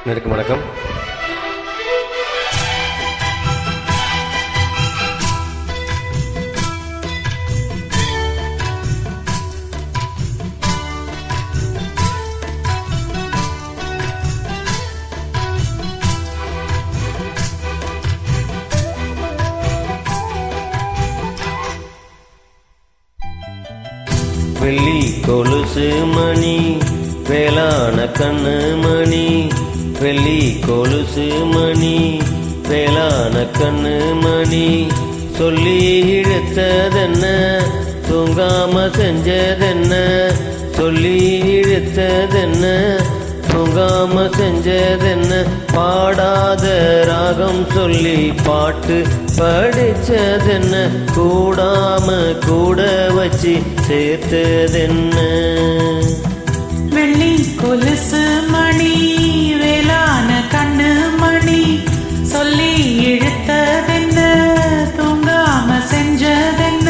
அனைவருக்கும் வணக்கம். வெள்ளி கொலுசு மணி வேளான கண்ணு மணி, வெள்ளி கொலுசு மணி வேளான கண்ணு மணி, சொல்லி இழுத்ததென்ன தூங்காம செஞ்சதென்ன, சொல்லி இழுத்ததென்ன தூங்காம செஞ்சதென்ன, பாடாத ராகம் சொல்லி பாட்டு படிச்சதென்ன, கூடாம கூட வச்சு சேர்த்ததென்ன. வெள்ளி கொலுசு மணி வேளான கண்ணு மணி, சொல்லி இழுத்ததென்ன தூங்காம செஞ்சதென்ன.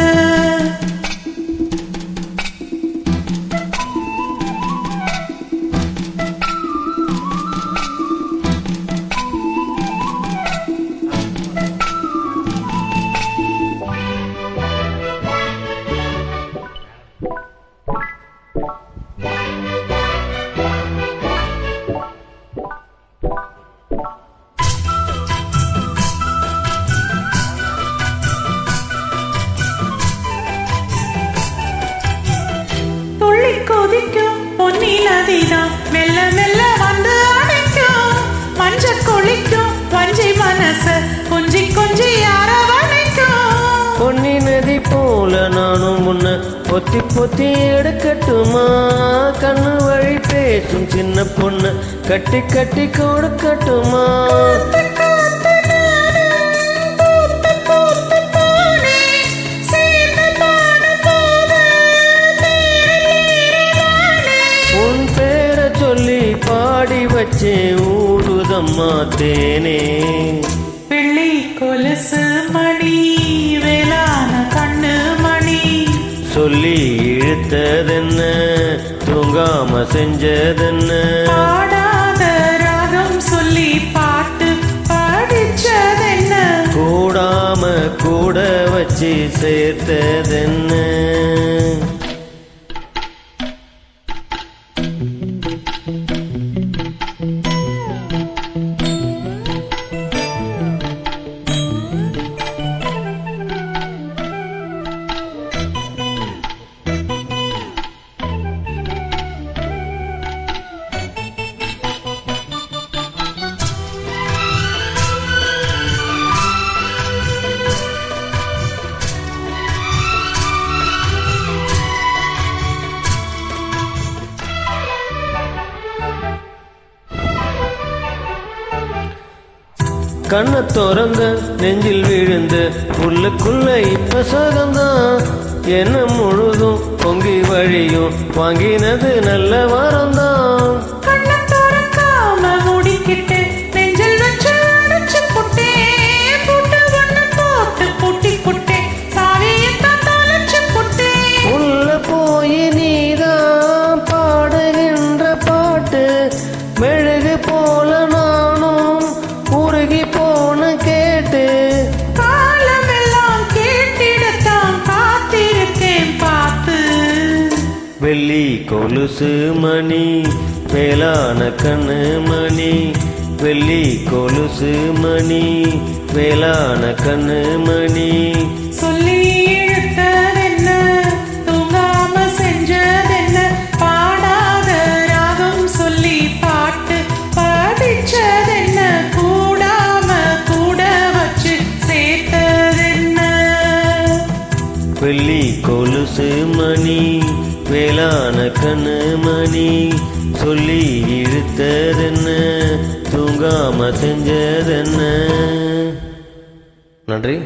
கொதிக்கும் பொன்னில் அதிதான் மெல்ல மெல்ல வந்து அணைக்கும், மஞ்ச கொளிக்கும் வஞ்சி மனச கொஞ்சி கொஞ்சி அரவணைக்கும். பொன்னி நதி போல நானும் முன்ன பொத்தி பொத்தி எடுக்கட்டுமா, கண்ணு வழி பேசும் சின்ன பொண்ணு கட்டி கட்டி கொடுக்கட்டுமா. பாடி வச்சே ஊடுதம்மா தேனே. வெள்ளி கொலுசு மணி வேளான கண்ணு மணி, சொல்லி இழுத்ததென்ன தூங்காம செஞ்சதென்ன, பாடாத ராகம் சொல்லி பாட்டு படிச்சதென்ன, கூடாம கூட வச்சு சேர்த்ததென்ன. கண்ண திறந்த நெஞ்சில் விழுந்து உள்ளுக்குள்ள இப்ப சகந்தான், என்ன முழுதும் பொங்கி வழியும் வாங்கினது நல்ல வரந்தான். கண்ண திறக்காம மூடிக்கிட்டு நெஞ்சில் வச்சு அடைச்சு புட்டே, புட்டு ஒண்ணு போட்டு பூட்டி புட்டே, சாவியத்தான் தொலைச்சு புட்டே. உள்ள போய் நீதான் பாடுகின்ற பாட்டு மெழுகு போல நானும் உருகி போன கேட்டு, காலமெல்லாம் கேட்டிடத்தான் காத்திருக்கேன் பார்த்து. வெள்ளி கொலுசு மணி வேளான கண்ணு மணி, வெள்ளி கொலுசு மணி வேளான கண்ணு மணி, சொல்லி இழுத்ததென்ன தூங்காம செஞ்சதென்ன, பாடாத ராகம் சொல்லி பாட்டு படிச்சதென்ன, கூடாம கூட வச்சு சேர்த்ததென்ன. வெள்ளி கொலுசு மணி வேளான கண்ணு மணி, சொல்லி இழுத்ததென்ன தூங்காம செஞ்சதென்ன. நன்றி.